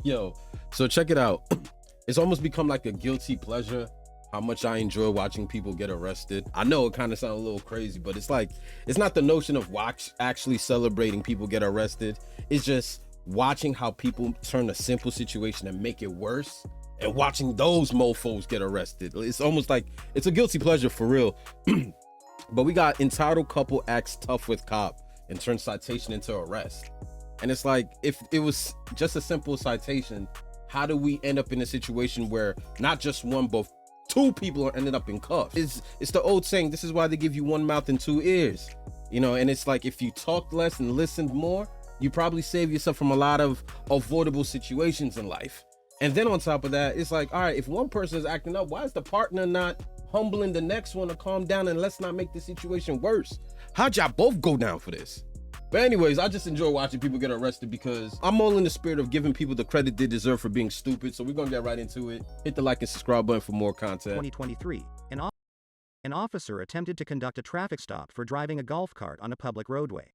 Yo, so check it out. It's almost become like a guilty pleasure how much I enjoy watching people get arrested. I know it kind of sounds a little crazy, but it's like, it's not the notion of actually celebrating people get arrested. It's just watching how people turn a simple situation and make it worse, and watching those mofos get arrested. It's almost like it's a guilty pleasure for real. But we got entitled couple acts tough with cop and turn citation into arrest. And it's like, if it was just a simple citation, how do we end up in a situation where not just one, but two people are ended up in cuffs? It's the old saying, this is why they give you one mouth and two ears. You know, and it's like, if you talked less and listened more, you probably save yourself from a lot of avoidable situations in life. And then on top of that, it's like, all right, if one person is acting up, why is the partner not humbling the next one to calm down and let's not make the situation worse? How'd y'all both go down for this? But anyways, I just enjoy watching people get arrested because I'm all in the spirit of giving people the credit they deserve for being stupid. So we're going to get right into it. Hit the like and subscribe button for more content. 2023, an officer attempted to conduct a traffic stop for driving a golf cart on a public roadway.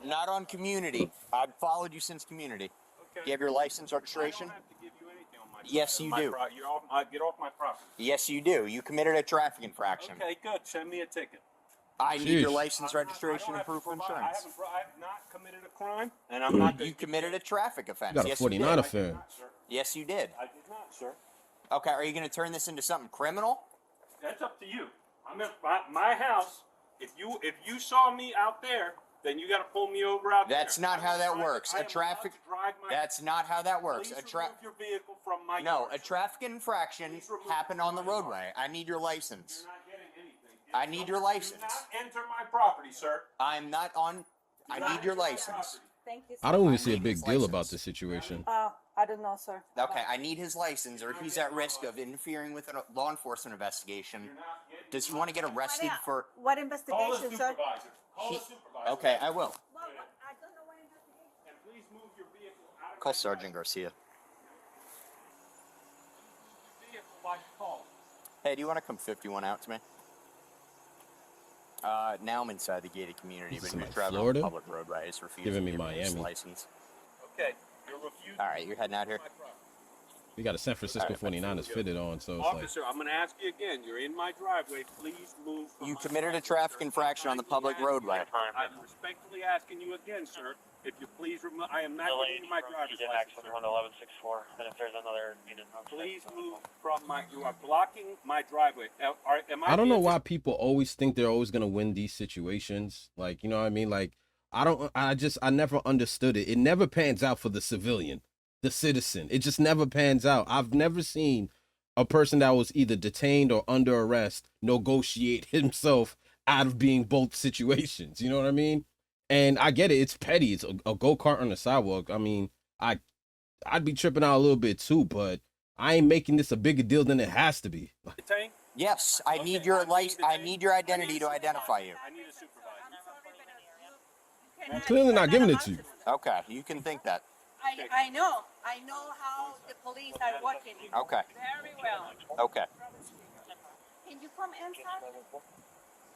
Not on community. I've followed you since community. Okay. Do you have your license registration? I don't have to give you anything on my Yes, you do. Get off my property. Yes, you do. You committed a traffic infraction. Okay, good. Send me a ticket. I need your Sheesh. license, registration, and proof of I insurance. have not committed a crime, and I'm not. You committed a traffic offense. You got a Yes, 49 you did. offense. Sir. Yes, you did. I did not, sir. Okay, are you going to turn this into something criminal? That's up to you. I'm at my house. If you saw me out there, then you got to pull me over out there. That's not how that works. I A am traffic. allowed to drive my. That's not how that works. Please A tra. remove your vehicle from my. No, yard, a sir. traffic infraction Please remove happened it on the from my yard. roadway. I need your license. You're not getting anything. I need your license. Do not enter my property, sir. I'm not on. I need your license. Thank you. I don't even I see a need big his deal license. about this situation. I don't know, sir. Okay, I need his license, or he's at risk of interfering with a law enforcement investigation. You're not getting. Does he want to get arrested for? What Call the investigation, sir? supervisor. Call the He- supervisor. Okay, I will. Well, I don't know what investigation. And please move your vehicle out of Call my Sergeant Garcia. vehicle by call. Hey, do you want to come 51 out to me? Now I'm inside the gated community, This but is you're like driving Florida? on public roadway. He's refusing Giving me to give me his Miami. license. Okay, you're refusing. All right, you're heading out here. my property. We got a San Francisco All right. 49ers fitted on, so it's like, Officer, I'm going to ask you again. You're in my driveway. Please move. From You my committed a driveway, traffic sir. infraction on the public roadway. I'm respectfully asking you again, sir. If you please remove, I am not giving you my driver's TJ license, Maxwell sir. on 1164, and if there's another unit on site, Please move from my. You are blocking my driveway. Am I? I don't know being why people always think they're always going to win these situations. Like, you know what I mean? Like, I never understood it. It never pans out for the civilian, the citizen. It just never pans out. I've never seen a person that was either detained or under arrest negotiate himself out of being both situations. You know what I mean? And I get it. It's petty. It's a go-kart on the sidewalk. I mean, I'd be tripping out a little bit too, but I ain't making this a bigger deal than it has to be. detained? Yes, I need Okay, your I'm license. being I detained. need your I identity need to a identify you. I need a supervisor. Clearly not giving it to you. Okay, you can think that. I know how the police are working. Okay, Very well. okay. Can you come inside?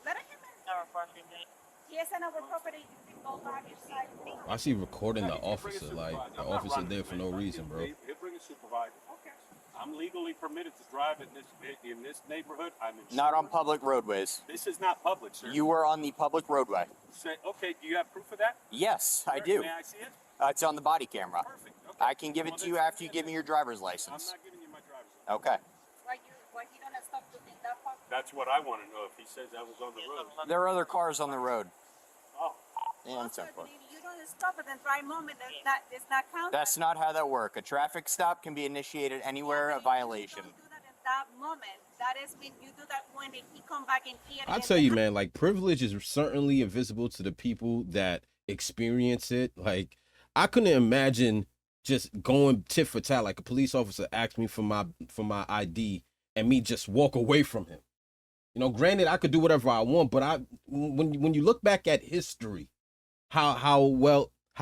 Let him in. He is on our property. You can go back inside. I see recording the officer, like the officer there for no reason, bro. He'll bring a supervisor. Okay. I'm legally permitted to drive in this neighborhood. I'm in. Not on public roadways. This is not public, sir. You were on the public roadway. Say, okay. Do you have proof of that? Yes, I Sir, do. May I see it? It's on the body camera. Perfect. Okay. I can give it Well, to you then- after you give me your driver's I'm license. not giving you my driver's license. Okay. Why you gonna stop to think that part? That's what I want to know. If he says that was on the road. There are other cars on the road. Oh. Yeah, it's Also, important. if you don't stop at the right moment, it's not counted. That's not how that works. A traffic stop can be initiated anywhere a violation. You don't do that at that moment. That is when you do that when he come back in here. I tell you, man, like privilege is certainly invisible to the people that experience it. Like, I couldn't imagine just going tit for tat. Like a police officer asked me for my ID and me just walk away from him. You know, granted, I could do whatever I want, but when you look back at history, how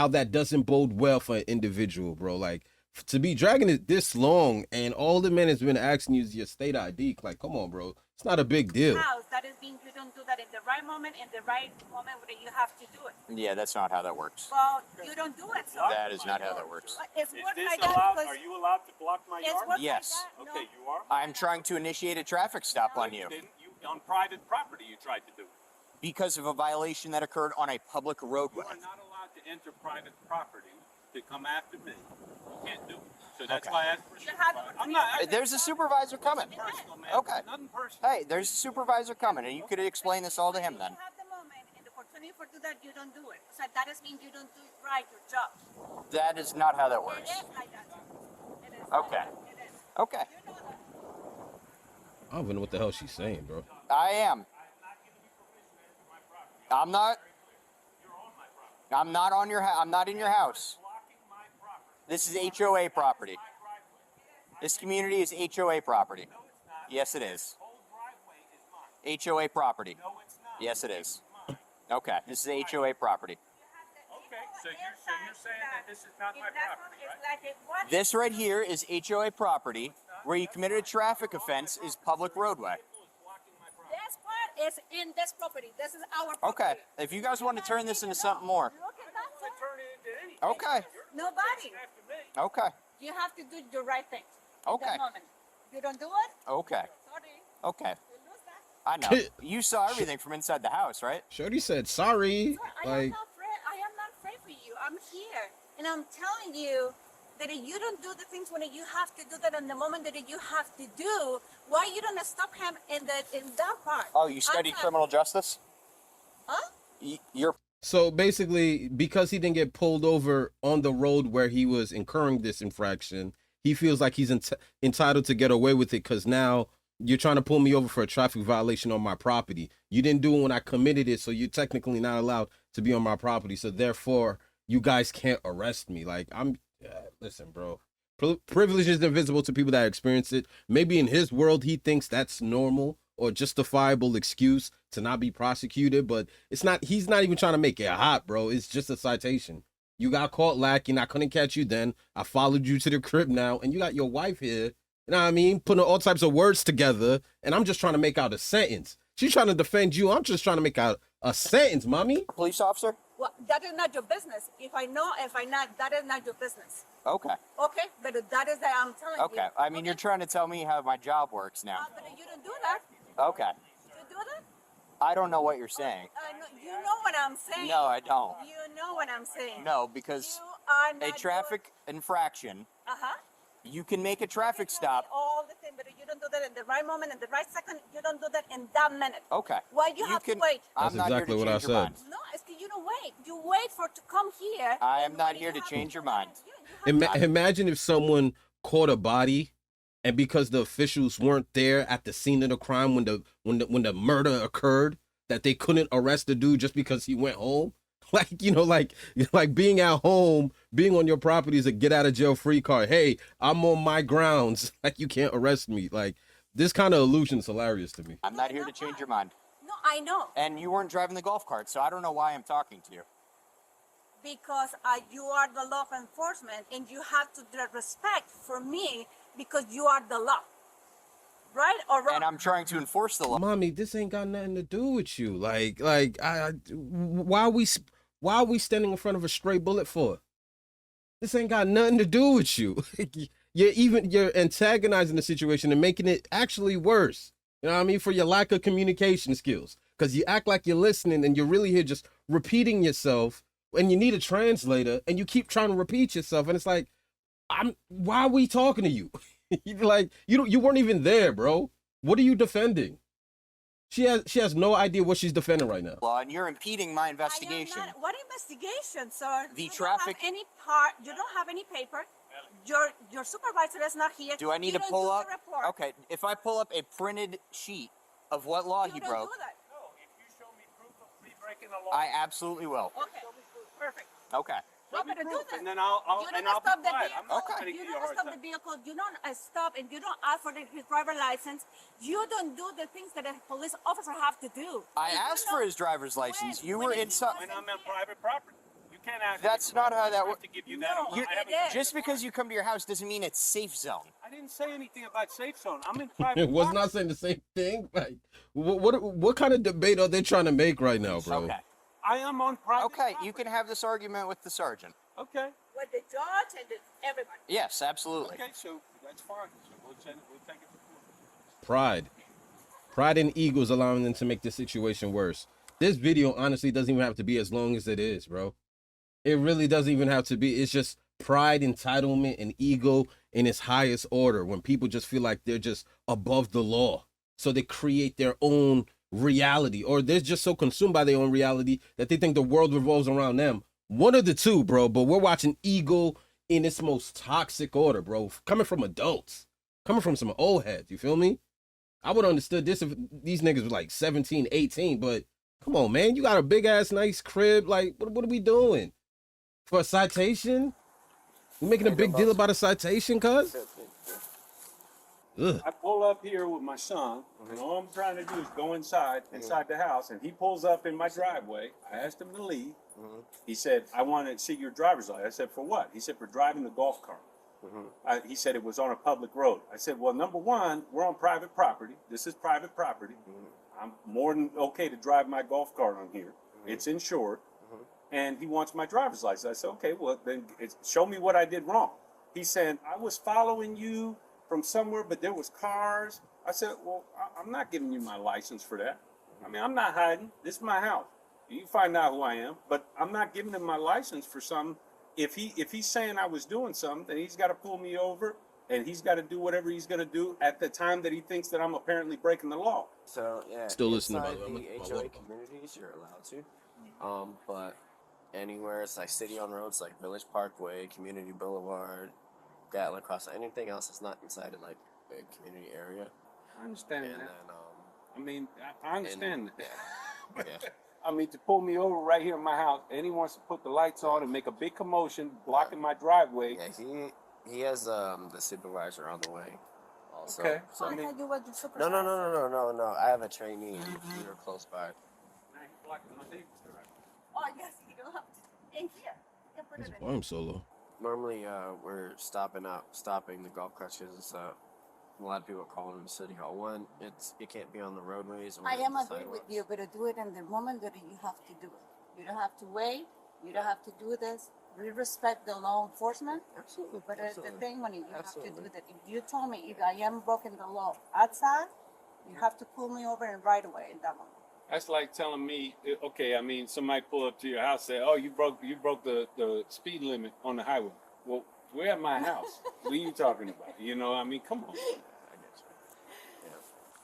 that doesn't bode well for an individual, bro. Like, to be dragging it this long and all the man has been asking you is your state ID. Like, come on, bro. It's not a big deal. house, that is being you don't do that in the right moment, where you have to do it. Yeah, that's not how that works. Well, you don't do it, so That is not how that works. it's Is work this like that allowed? because Are you allowed to block my it's yard? work Yes. like that. Okay, you are. I'm trying to initiate a traffic stop on you Didn't you on private property? You tried to do it. because of a violation that occurred on a public You roadway. are not allowed to enter private property to come after me. You can't do it. So that's Okay. why I asked for a You have supervisor. to- I'm not. There's a supervisor coming. Personal, man. Okay. Nothing personal. Hey, there's a supervisor coming, and you could explain this all to him then. You have the moment and the opportunity for do that, you don't do it. So that does mean you don't do it right, your job. That is not how that It works. is like that. It is. Okay. It is. Okay. You know that. I don't even know what the hell she's saying, bro. I am. I'm not. I'm not on your. I'm not in your house. This is HOA property. This community is HOA property. Yes, it is. HOA property. Yes, it is. Okay, this is HOA property. Okay, so you're saying that this is not my property, right? It's like a what? This right here is HOA property. Where you committed a traffic offense is public roadway. This part is in this property. This is our property. Okay, if you guys want to turn this into something more. Look at that. To turn it into anything. Okay, Nobody. After me. okay, You have to do the right thing. Okay. The moment. You don't do it? okay, Sorry. okay. You lose that. I know. You saw everything from inside the house, right? Shorty said sorry. Sir, I am Like, not afraid. I am not afraid for you. I'm here, and I'm telling you that if you don't do the things when you have to do that in the moment that you have to do, why you don't stop him in that part? Oh, you studied I'm criminal justice? Huh? You're so basically, because he didn't get pulled over on the road where he was incurring this infraction, he feels like he's entitled to get away with it because now you're trying to pull me over for a traffic violation on my property. You didn't do it when I committed it, so you're technically not allowed to be on my property. So therefore, you guys can't arrest me. Like, listen, bro. Privilege is invisible to people that experience it. Maybe in his world, he thinks that's normal or justifiable excuse to not be prosecuted, but it's not. He's not even trying to make it hot, bro. It's just a citation. You got caught lacking. I couldn't catch you then. I followed you to the crib now, and you got your wife here. You know what I mean? Putting all types of words together, and I'm just trying to make out a sentence. She's trying to defend you. I'm just trying to make out a sentence, mommy. a police officer? Well, that is not your business. If I know, if I not, that is not your business. Okay, Okay, but that is that I'm telling you. okay. I mean, you're trying to tell me how my job works now. But you don't do that. Okay. You do that? I don't know what you're saying. No, you know what I'm saying. No, I don't. You know what I'm saying. No, because You are not a traffic infraction, Uh-huh. you can make a traffic stop. All the thing, but you don't do that in the right moment, in the right second. You don't do that in that minute. Okay. Why you have can, to wait? I'm That's not exactly here what to I change your said. mind. No, it's you don't wait. You wait for to come here. I am and not when here you to have change your do that, mind. you have to- Imagine if someone caught a body, and because the officials weren't there at the scene of the crime when the murder occurred, that they couldn't arrest the dude just because he went home. Like, you know, like being at home, being on your property is a get out of jail free card. Hey, I'm on my grounds. Like, you can't arrest me. Like, this kind of illusion is hilarious to me. I'm not here to change your mind. No, I know. And you weren't driving the golf cart, so I don't know why I'm talking to you. Because you are the law enforcement and you have to get respect for me because you are the law. Right or wrong? And I'm trying to enforce the law. Mommy, this ain't got nothing to do with you. Why are we standing in front of a stray bullet for? This ain't got nothing to do with you. You're antagonizing the situation and making it actually worse. You know what I mean? For your lack of communication skills. Because you act like you're listening and you're really here just repeating yourself, and you need a translator and you keep trying to repeat yourself. And it's like, why are we talking to you? Like, you weren't even there, bro. What are you defending? She has no idea what she's defending right now. Law, and you're impeding my I am investigation. not, what investigation, sir? The You traffic- don't have any part. You don't have any paper. Your supervisor is not here. Do I need You to don't pull do up? the report. Okay, if I pull up a printed sheet of what law You he don't broke, do that. No, if you show me proof of me breaking the law, I absolutely will. Okay, perfect. Okay. No, but do proof, that. and then I'll You and don't I'll be stop the quiet. vehicle. I'm not Okay. gonna give You you a don't hard stop time. the vehicle. You don't stop and you don't ask for his driver license. You don't do the things that a police officer have to do. I If you asked know- for his driver's license. You were when he inside. was When I'm on private property, you can't ask. That's not how that works. To give you that. No, You're- I haven't- it is. Just because you come to your house doesn't mean it's safe zone. I didn't say anything about safe zone. I'm in private. Was property. not saying the same thing. Like, what kind of debate are they trying to make right now, bro? Okay. I am on private. Okay, property. you can have this argument with the sergeant. Okay. With the judge and everybody. Yes, absolutely. Okay, so that's fine. So we'll take it. Pride and ego is allowing them to make the situation worse. This video honestly doesn't even have to be as long as it is, bro. It really doesn't even have to be. It's just pride, entitlement, and ego in its highest order when people just feel like they're just above the law. So they create their own reality, or they're just so consumed by their own reality that they think the world revolves around them. One of the two, bro. But we're watching ego in its most toxic order, bro. Coming from adults. Coming from some old heads. You feel me? I would have understood this if these niggas were like 17, 18, but come on, man. You got a big ass nice crib. Like, what are we doing? For a citation? You making a big deal about a citation, cuz? Ugh. I pull up here with my son, and all I'm trying to do is go inside the house, and he pulls up in my driveway. I asked him to leave. He said, "I want to see your driver's license." I said, "For what?" He said, "For driving the golf cart." He said it was on a public road. I said, "Well, number one, we're on private property. This is private property. I'm more than okay to drive my golf cart on here. It's insured." And he wants my driver's license. I said, "Okay, well, then show me what I did wrong." He said, "I was following you from somewhere, but there was cars." I said, "Well, I'm not giving you my license for that. I mean, I'm not hiding. This is my house. You can find out who I am, but I'm not giving him my license for some. If he's saying I was doing something, then he's got to pull me over, and he's got to do whatever he's going to do at the time that he thinks that I'm apparently breaking the law." So yeah, Still listening, by inside the way. I'm the looking at my HOA water. communities, you're allowed to. But anywhere it's like city-owned roads, like Village Parkway, Community Boulevard, Gatlin Cross, anything else that's not inside of like a community area. I understand And that. then I mean, I understand that. yeah. I mean, to pull me over right here in my house, and he wants to put the lights on and make a big commotion, blocking my driveway. Yeah, he has the supervisor on the way. Also. Okay. So, I thought you were the supervisor. no. I have a trainee. You're close by. Now he's blocking my neighbor's driveway. Oh, yes, you don't have to. In here. You can put It's it a in. farm solo. Normally, we're stopping the golf carts because it's a lot of people are calling them City Hall. One, it can't be on the roadways. Or I am the agree with sidewalks. you, but do it in the moment that you have to do it. You don't have to wait. You don't have to do this. We respect the law enforcement. Absolutely. But it's the absolutely. thing when you have to Absolutely. do that. If you told me if I am breaking the law outside, you have to pull me over and right away in that moment. That's like telling me, okay, I mean, somebody pull up to your house, say, "Oh, you broke the speed limit on the highway." Well, we're at my house. What are you talking about? You know, I mean, come on. I get you.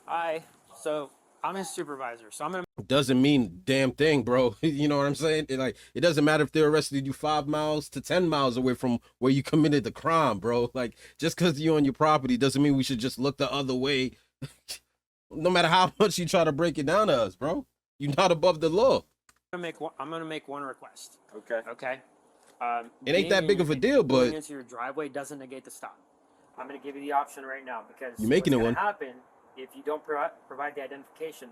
Hi. So I'm his supervisor. So I'm gonna Doesn't mean damn thing, bro. You know what I'm saying? It doesn't matter if they arrested you 5 miles to 10 miles away from where you committed the crime, bro. Like, just because you're on your property doesn't mean we should just look the other way. No matter how much you try to break it down to us, bro. You're not above the law. I'm gonna make one request. Okay. Okay. It ain't that big of a deal, Going but into your driveway doesn't negate the stop. I'm gonna give you the option right now because You're making what's it gonna one. happen if you don't provide the identification,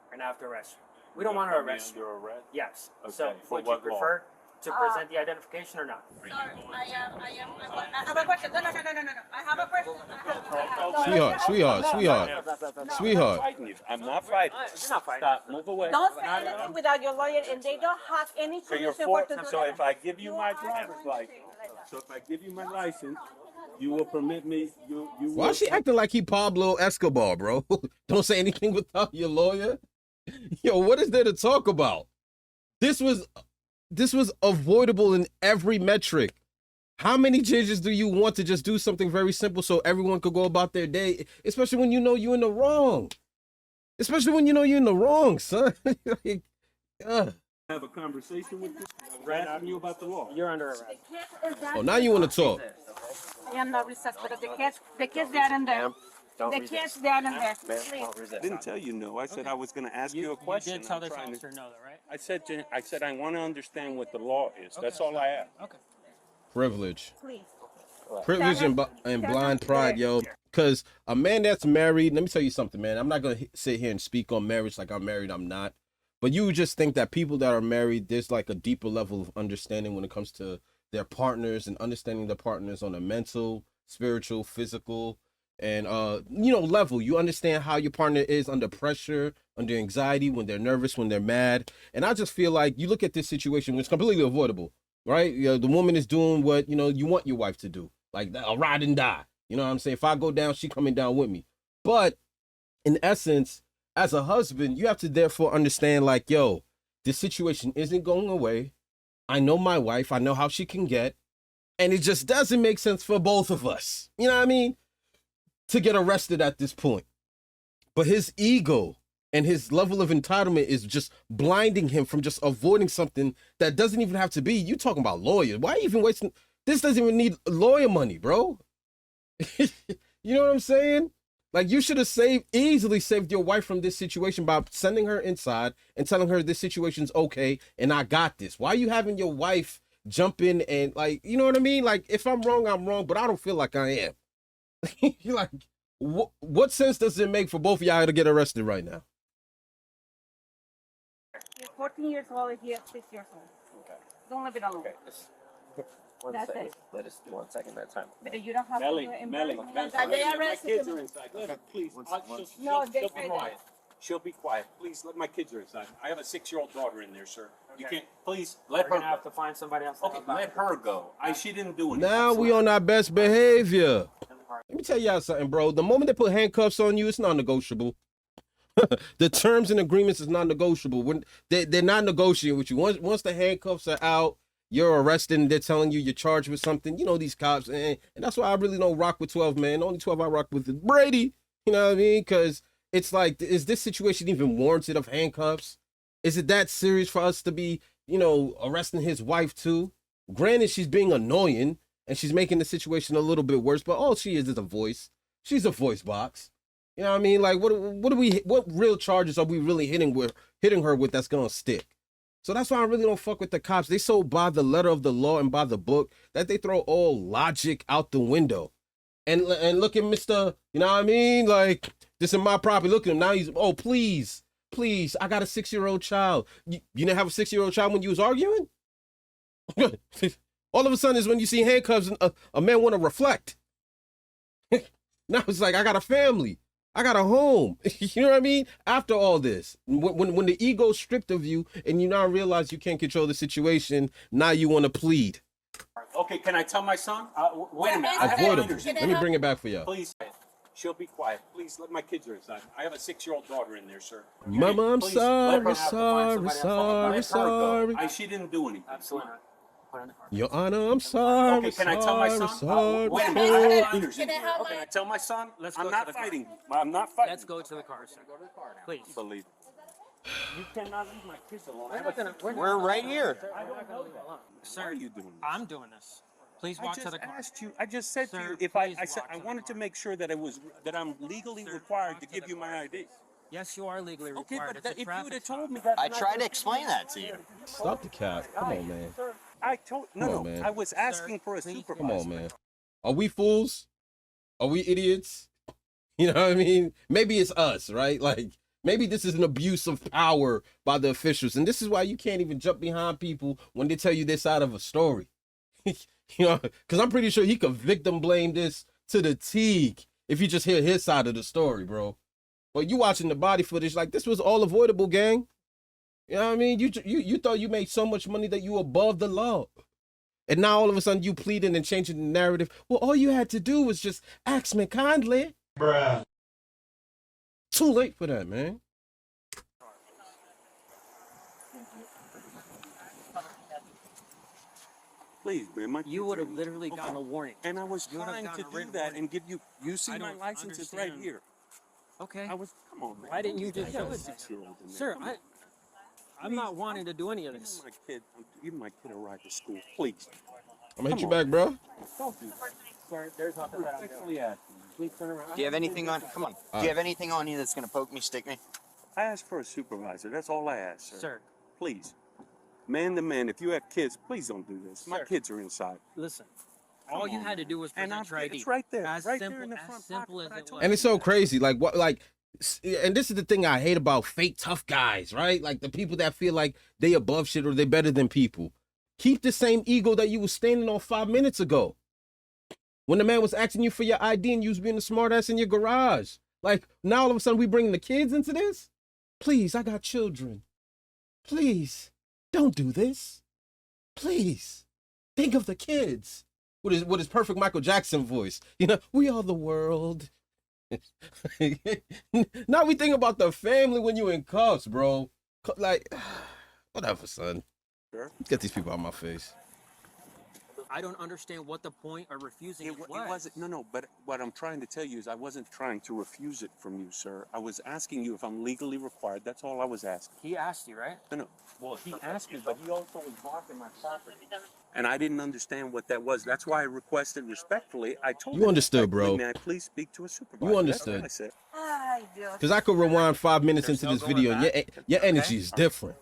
we're gonna have to arrest you. We don't want to arrest you. Under arrest? Yes. Okay, So for would you what law? prefer to present the identification or not? Sorry, I have a question. No. I have a question. Sweetheart. Fighting you. I'm not fighting. You're not fighting. Stop. Move away. Don't say anything without your lawyer, and they don't have any So you're solution for for, to do so that. if I give you my are driver's doing license, things like that. so if I give you my license, you will permit me. You Why will. is she acting like he Pablo Escobar, bro? Don't say anything without your lawyer. Yo, what is there to talk about? This was avoidable in every metric. How many changes do you want to just do something very simple so everyone could go about their day, especially when you know you're in the wrong? Especially when you know you're in the wrong, son. Like, Have a conversation with you. I'm asking you about the law. You're under arrest. The kid is down oh, now you want to talk. I am not recessed, but the kids down in there. Don't The resist. kids down in there. Ma'am, Please. don't I resist. didn't tell you no. I said Okay. I was going to ask you a question. You did tell I'm this trying to- officer no, though, right? I said I want to understand what the law is. That's all I ask. Okay. Privilege. Please. Privilege and blind pride, yo. Because a man that's married, let me tell you something, man. I'm not going to sit here and speak on marriage like I'm married. I'm not. But you would just think that people that are married, there's like a deeper level of understanding when it comes to their partners and understanding their partners on a mental, spiritual, physical, and level. You understand how your partner is under pressure, under anxiety, when they're nervous, when they're mad. And I just feel like you look at this situation, it's completely avoidable, right? The woman is doing what you want your wife to do, like a ride and die. You know what I'm saying? If I go down, she coming down with me. But in essence, as a husband, you have to therefore understand, like, yo, this situation isn't going away. I know my wife. I know how she can get. And it just doesn't make sense for both of us. You know what I mean? To get arrested at this point. But his ego and his level of entitlement is just blinding him from just avoiding something that doesn't even have to be. You talking about lawyers. Why are you even wasting? This doesn't even need lawyer money, bro. You know what I'm saying? Like, you should have easily saved your wife from this situation by sending her inside and telling her this situation's okay and I got this. Why are you having your wife jump in and, like, you know what I mean? Like, if I'm wrong, but I don't feel like I am. You're like, what sense does it make for both of y'all to get arrested right now? He's 14 years old and he is 6 years old. Okay. Don't leave it alone. Okay. Just one That's second. it. Let us 1 second at a time. But you don't have Melly, to do it in Melly, person. that's They fine. My arrested kids him. are inside. Let her, please. No, they She'll say be that. quiet. She'll be quiet. Please, let my kids are inside. I have a 6-year-old daughter in there, sir. You Okay. can't. Please let We're her gonna have go. to find somebody else. to Okay, help out. let her go. She didn't do anything. Now we on our best behavior. Let me tell y'all something, bro. The moment they put handcuffs on you, it's non-negotiable. The terms and agreements is non-negotiable. When they're not negotiating with you. Once the handcuffs are out, you're arrested and they're telling you you're charged with something. You know these cops, and that's why I really don't rock with 12, man. The only 12 I rock with is Brady. You know what I mean? Because it's like, is this situation even warranted of handcuffs? Is it that serious for us to be, arresting his wife too? Granted, she's being annoying and she's making the situation a little bit worse, but all she is a voice. She's a voice box. You know what I mean? Like, what real charges are we really hitting her with that's gonna stick? So that's why I really don't fuck with the cops. They so by the letter of the law and by the book that they throw all logic out the window. And look at Mr. You know what I mean? Like, this is my property. Look at him now. He's, oh, please, I got a 6-year-old child. You didn't have a 6-year-old child when you was arguing? All of a sudden is when you see handcuffs, a man want to reflect. Now it's like, I got a family. I got a home. You know what I mean? After all this, when the ego's stripped of you and you now realize you can't control the situation, now you want to plead. Okay, can I tell my son? Wait a minute. Avoid him. Understand. Let me bring it back for y'all. Please, she'll be quiet. Please let my kids are inside. I have a 6-year-old daughter in there, sir. Mama, I'm Please, let her sorry. Let her go. She didn't do anything. Absolutely not. Put on the car. Your Honor, I'm sorry. Okay, can I tell my son? Sorry. Wait a Can minute. I- Understand. can I have Can my- I tell my son? Let's go I'm to not the car. fighting. I'm not fighting. Let's go to the car, sir. Please. Believe. You cannot leave my kids alone. We're right here. Sir, we're not gonna leave it alone. Why Sir, are you doing this? I'm doing this. Please walk to the car. I just said to Sir, you, if please I said walk I to the wanted to car. make sure that I'm legally Sir, required walk to to give the you car. my ID. Yes, you are legally Okay, required. but It's a if you would traffic have told me stop. that, I tried to explain that to you. Stop the cap. Come on, man. I told Come on, no, man. I was asking for a please supervisor. Come on, man. Are we fools? Are we idiots? You know what I mean? Maybe it's us, right? Like, maybe this is an abuse of power by the officials. And this is why you can't even jump behind people when they tell you this side of a story. Because I'm pretty sure he could victim blame this to the T if you just hear his side of the story, bro. But you watching the body footage, like, this was all avoidable, gang. You know what I mean? You thought you made so much money that you were above the law. And now all of a sudden you pleading and changing the narrative. Well, all you had to do was just ask me kindly. Bruh. Too late for that, man. Please, man. My You kids would are- have literally Okay. gotten a warning. And I was You would have trying to gotten a do written that warning. and give you. You see I my don't license is right understand. here. Okay. I was. Come on, man. Why didn't you Don't just have do a it? 6-year-old in there. Sir, Come on. I'm not wanting to do any of this. Give my kid a ride to school, please. I'm gonna hit you Come on. back, bro. Don't do that. Sir, there's nothing that I'm doing. Respectfully ask you. Please turn around. Do you have anything on? Come on. Do you have anything on you that's gonna poke me, stick me? I asked for a supervisor. That's all I asked, sir. Sir, Please. Man to man, if you have kids, please don't do this. My Sir. kids are inside. listen. All you had to do was And present your ID. it's right there. As right simple, there in the as front simple pocket. as I it told was. And it's so crazy. Like, what? Like, And this is the thing I hate about fake tough guys, right? Like the people that feel like they above shit or they better than people. Keep the same ego that you was standing on 5 minutes ago. When the man was asking you for your ID and you was being a smart ass in your garage. Like, now all of a sudden we bringing the kids into this? Please, I got children. Please, don't do this. Please, think of the kids. With his perfect Michael Jackson voice. You know, we are the world. Now we think about the family when you in cuffs, bro. Like, whatever, son. Sure. Let's get these people out of my face. I don't understand what the point of refusing It was. wasn't, no, but what I'm trying to tell you is I wasn't trying to refuse it from you, sir. I was asking you if I'm legally required. That's all I was asking. He asked you, right? No. Well, he asked me, but he also was blocking my property. And I didn't understand what that was. That's why I requested respectfully. I told You him understood, bro. respectfully, may I please speak to a supervisor? You understood. That's what I said. Ay, Dios. Because I could rewind 5 minutes There's into no this going video and back. your energy is different.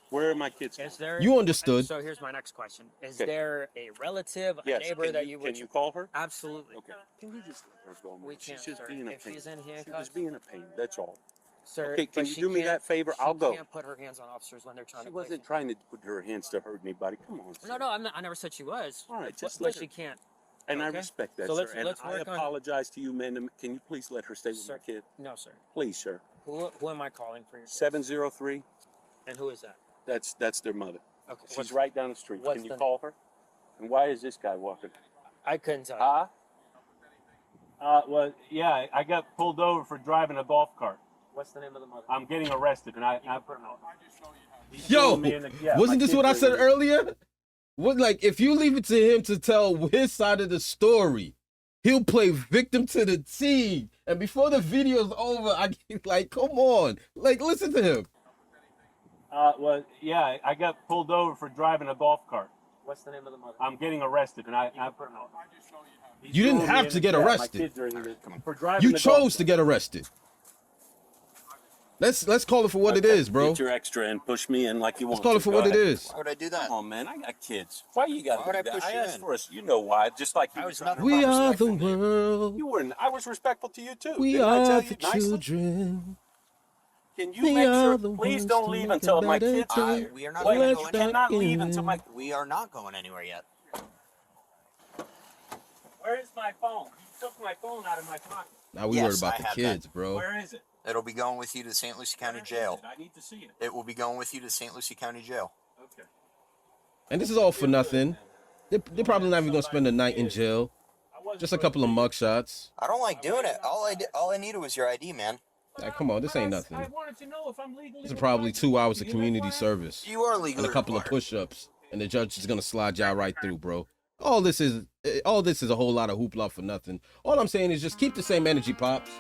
Where are my kids? Is there? You understood. So here's my next question: Is Okay. there a relative, a Yes. neighbor that you would? Can you call her? Absolutely. Okay. Can you just let her go, man? We can't, She's just sir. being a If pain. she's in She handcuffs, was being a pain. That's all. sir. Okay, can but you she do me can't- that favor? she I'll go. Can't put her hands on officers when they're trying She to. place wasn't them. trying to put her hands to hurt anybody. Come on. Sir. No, I never said she was. All right, But- just but let she her. can't. And I Okay. respect that, So sir. let's- And let's I work on- apologize to you, man. Can you please let her stay with Sir. my kid? No, sir. Please, sir. Who am I calling for your? 703. And who is that? That's their mother. Okay. She's right down the street. what's Can you the- call her? And why is this guy walking? I couldn't tell. Huh? Well, yeah, I got pulled over for driving a golf cart. What's the name of the mother? I'm getting arrested, and I Yo, me in the- yeah, my wasn't this what I kids said are here. earlier? What, like, if you leave it to him to tell his side of the story, he'll play victim to the T. And before the video's over, I get like, come on. Like, listen to him. well, yeah, I got pulled over for driving a golf cart. What's the name of the mother? I'm getting arrested, and You didn't have to get arrested. My kids are here. For driving You the golf chose to get arrested. Let's call it for what it is, bro. Get your extra and push me in like you want. Let's call it for what it is. Why would I do that? Come on, man. I got kids. Why you got Why would to I do that? push you asked in? for us. You know why? Just like you I were was trying not- to- We are the respectful. world. You were. I was respectful to you too. We Didn't I are tell the you nicely? children. Can you We make are sure? the Please ones don't to leave make until a my better kids day. are here. We are not Wait, going you anywhere. cannot Back leave in. until my. We are not going anywhere yet. Where is my phone? You took my phone out of my pocket. Now we Yes, worried about I the have kids, bro. Where is it? It'll be going with you to St. Lucie County Where is Jail. it? I need to see it. It will be going with you to St. Lucie County Jail. Okay. And this is all for nothing. They're probably not even gonna spend the night in jail. Just a couple of mugshots. I don't like doing it. All I needed was your ID, man. Like, come on, this ain't nothing. I wanted to know if I'm legally. This is probably required. 2 hours of You community required? service You are and legally a couple of required. push-ups, and the judge is gonna slide y'all right through, bro. All this is a whole lot of hoopla for nothing. All I'm saying is just keep the same energy, pops.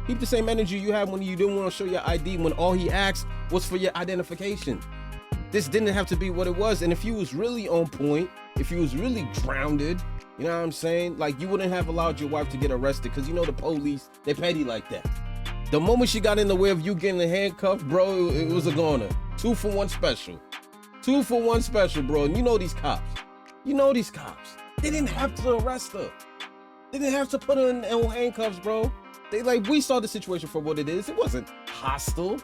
Keep the same energy you had when you didn't want to show your ID, when all he asked was for your identification. This didn't have to be what it was. And if you was really on point, if you was really grounded, you know what I'm saying? Like, you wouldn't have allowed your wife to get arrested, because you know the police, they petty like that. The moment she got in the way of you getting handcuffed, bro, it was a goner. 2 for 1 special. 2 for 1 special, bro. And you know these cops. You know these cops. They didn't have to arrest her. They didn't have to put her in handcuffs, bro. We saw the situation for what it is. It wasn't hostile.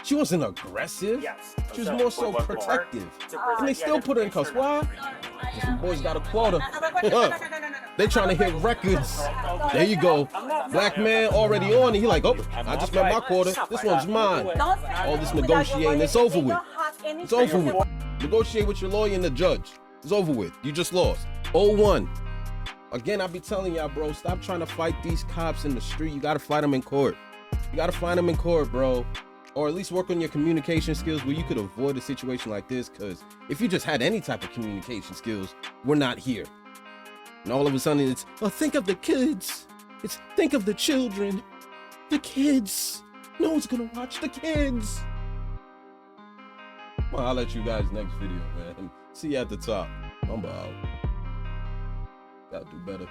She wasn't aggressive. Yes. She was more so protective. To And they present still the put her in cuffs. Why? identification. Because some boys got a quota. They trying to hit records. There you go. Black man already on it. He like, oh, I just met my quota. This one's mine. All this negotiating, it's over with. It's over with. Negotiate with your lawyer and the judge. It's over with. You just lost. 0-1. Again, I be telling y'all, bro, stop trying to fight these cops in the street. You gotta fight them in court. You gotta find them in court, bro. Or at least work on your communication skills where you could avoid a situation like this. Because if you just had any type of communication skills, we're not here. And all of a sudden it's, oh, think of the kids. It's think of the children. The kids. No one's gonna watch the kids. Well, I'll let you guys next video, man. See you at the top. I'm out. Gotta do better.